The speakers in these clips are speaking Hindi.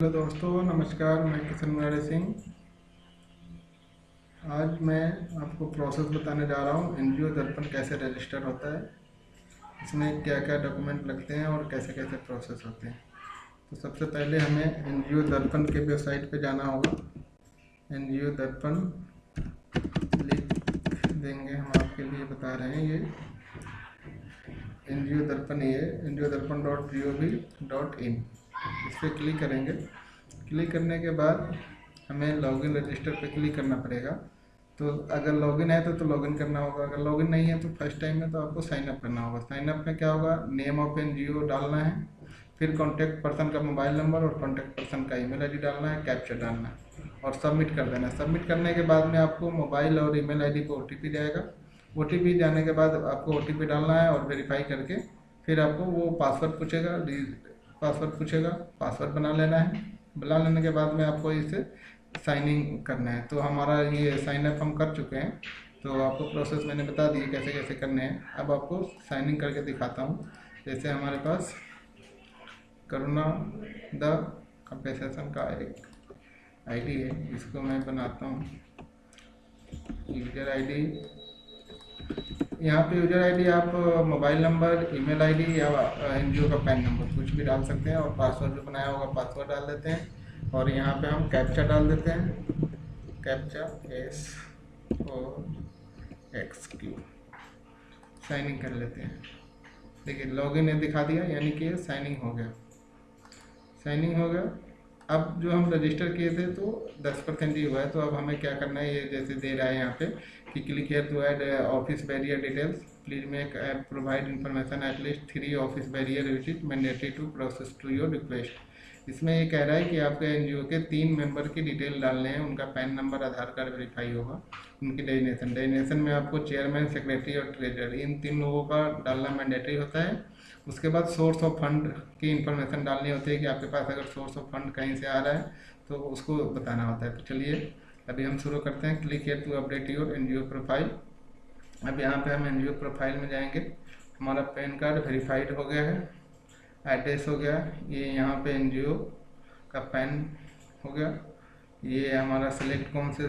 हेलो दोस्तों, नमस्कार। मैं किशन मुरारी सिंह। आज मैं आपको प्रोसेस बताने जा रहा हूँ एनजीओ दर्पण कैसे रजिस्टर होता है, इसमें क्या क्या डॉक्यूमेंट लगते हैं और कैसे कैसे प्रोसेस होते हैं। तो सबसे पहले हमें एनजीओ दर्पण के वेबसाइट पे जाना होगा। एनजीओ दर्पण लिख देंगे, हम आपके लिए बता रहे हैं। ये एनजीओ दर्पण, ये NGOdarpan.gov.in, इस पर क्लिक करेंगे। क्लिक करने के बाद हमें लॉगिन रजिस्टर पे क्लिक करना पड़ेगा। तो अगर लॉगिन है तो लॉगिन करना होगा, अगर लॉगिन नहीं है तो फर्स्ट टाइम में तो आपको साइन अप करना होगा। साइन अप में क्या होगा, नेम ऑफ एनजीओ डालना है, फिर कॉन्टैक्ट पर्सन का मोबाइल नंबर और कॉन्टैक्ट पर्सन का ईमेल आईडी डालना है, कैप्चा डालना है और सबमिट कर देना है। सबमिट करने के बाद में आपको मोबाइल और ईमेल आईडी पे ओटीपी जाएगा। ओटीपी जाने के बाद आपको ओटीपी डालना है और वेरीफाई करके फिर आपको वो पासवर्ड पूछेगा, पासवर्ड बना लेना है। बना लेने के बाद में आपको इसे साइन इन करना है। तो हमारा ये साइन अप हम कर चुके हैं, तो आपको प्रोसेस मैंने बता दी कैसे कैसे करने हैं। अब आपको साइन इन करके दिखाता हूँ। जैसे हमारे पास करुणा द कंपेसेशन का एक आईडी है, इसको मैं बनाता हूँ। यूजर आईडी, यहाँ पे यूजर आईडी आप मोबाइल नंबर, ईमेल आईडी या एनजीओ का पैन नंबर कुछ भी डाल सकते हैं और पासवर्ड जो बनाया होगा पासवर्ड डाल देते हैं। और यहाँ पे हम कैप्चा डाल देते हैं, कैप्चा SOXQ, साइन इन कर लेते हैं। देखिए लॉगिन ने दिखा दिया, यानी कि साइन इन हो गया। साइन इन हो गया। अब जो हम रजिस्टर किए थे तो 10% ही हुआ है, तो अब हमें क्या करना है, ये जैसे दे रहा है यहाँ पे कि click here to add office bearer details, please make provide information at least 3 office bearer which is mandatory to process to your request. इसमें ये कह रहा है कि आपके एनजीओ के 3 मेंबर की डिटेल डालने हैं, उनका पैन नंबर, आधार कार्ड वेरीफाई होगा, उनकी डेजिग्नेशन में आपको चेयरमैन, सेक्रेटरी और ट्रेजरर, इन 3 लोगों का डालना मैंडेटरी होता है। उसके बाद सोर्स ऑफ फंड की इन्फॉर्मेशन डालनी होती है कि आपके पास अगर सोर्स ऑफ फंड कहीं से आ रहा है तो उसको बताना होता है। तो चलिए अभी हम शुरू करते हैं। Click here to update your NGO profile. अब यहाँ पे हम एनजीओ प्रोफाइल में जाएंगे। हमारा पैन कार्ड वेरीफाइड हो गया है, एड्रेस हो गया, ये यहाँ पे एनजीओ का पैन हो गया, ये हमारा सिलेक्ट कौन से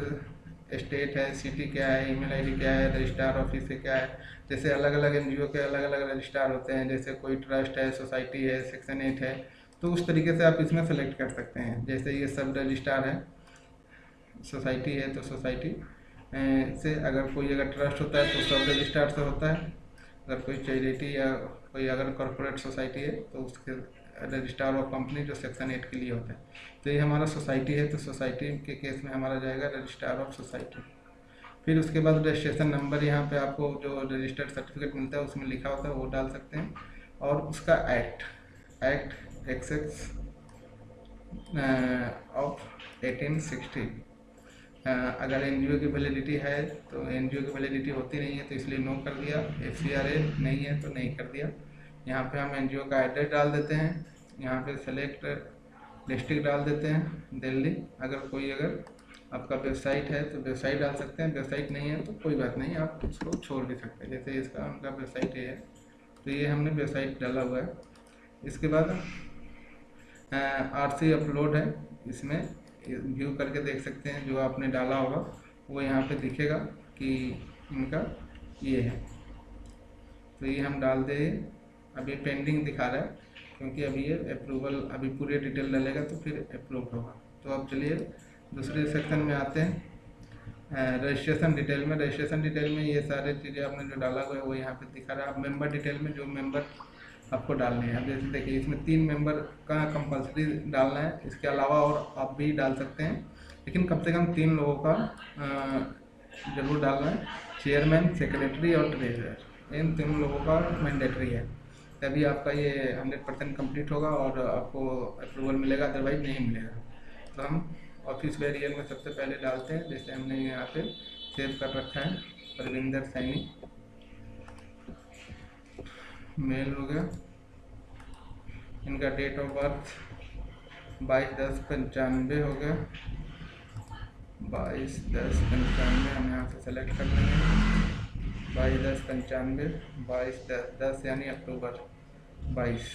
स्टेट है, सिटी क्या है, ईमेल आईडी क्या है, रजिस्ट्रार ऑफिस से क्या है। जैसे अलग अलग एनजीओ के अलग अलग रजिस्ट्रार होते हैं, जैसे कोई ट्रस्ट है, सोसाइटी है, सेक्शन 8 है, तो उस तरीके से आप इसमें सेलेक्ट कर सकते हैं। जैसे ये सब रजिस्ट्रार है, सोसाइटी है तो सोसाइटी से, अगर कोई अगर ट्रस्ट होता है तो सब रजिस्ट्रार से होता है, अगर कोई चैरिटी या कोई अगर कॉरपोरेट सोसाइटी है तो उसके रजिस्ट्रार ऑफ कंपनी जो सेक्शन 8 के लिए होता है। तो ये हमारा सोसाइटी है, तो सोसाइटी के केस में हमारा जाएगा रजिस्ट्रार ऑफ सोसाइटी। फिर उसके बाद रजिस्ट्रेशन नंबर, यहाँ पे आपको जो रजिस्टर्ड सर्टिफिकेट मिलता है उसमें लिखा होता है वो डाल सकते हैं। और उसका एक्ट XX ऑफ 1860, अगर एनजीओ की वैलिडिटी है तो एनजीओ की वैलिडिटी होती नहीं है तो इसलिए नो कर दिया। FCRA नहीं है तो नहीं कर दिया। यहाँ पे हम एनजीओ का एड्रेस डाल देते हैं। यहाँ पे सेलेक्ट डिस्ट्रिक्ट डाल देते हैं दिल्ली। अगर आपका वेबसाइट है तो वेबसाइट डाल सकते हैं, वेबसाइट नहीं है तो कोई बात नहीं, आप उसको छोड़ भी सकते हैं। जैसे इसका उनका वेबसाइट है तो ये हमने वेबसाइट डाला हुआ है। इसके बाद RC अपलोड है, इसमें व्यू करके देख सकते हैं जो आपने डाला होगा वो यहाँ पे दिखेगा कि इनका ये है। तो ये हम डाल दे, अभी पेंडिंग दिखा रहा है क्योंकि अभी ये अप्रूवल, अभी पूरे डिटेल डालेगा तो फिर अप्रूव होगा। तो अब चलिए दूसरे सेक्शन में आते हैं। रजिस्ट्रेशन डिटेल में, रजिस्ट्रेशन डिटेल में ये सारे चीज़ें आपने जो डाला हुआ है वो यहाँ पे दिखा रहा है। अब मेंबर डिटेल में जो मेंबर आपको डालने हैं, अब जैसे देखिए इसमें 3 मेंबर का कंपलसरी डालना है, इसके अलावा और आप भी डाल सकते हैं, लेकिन कम से कम 3 लोगों का ज़रूर डालना है, चेयरमैन, सेक्रेटरी और ट्रेजरर, इन 3 लोगों का मैंडेटरी है। तभी आपका ये 100% कंप्लीट होगा और आपको अप्रूवल मिलेगा, अदरवाइज नहीं मिलेगा। तो हम ऑफिस बैरियर में सबसे पहले डालते हैं, जैसे हमने यहाँ पे सेव कर रखा है, परविंदर सैनी, मेल हो गया, इनका डेट ऑफ बर्थ 22/10/95 हो गया, 22/10/95 हम यहाँ से सेलेक्ट कर लेंगे। 22/10/95, 22/10 यानी अक्टूबर 22।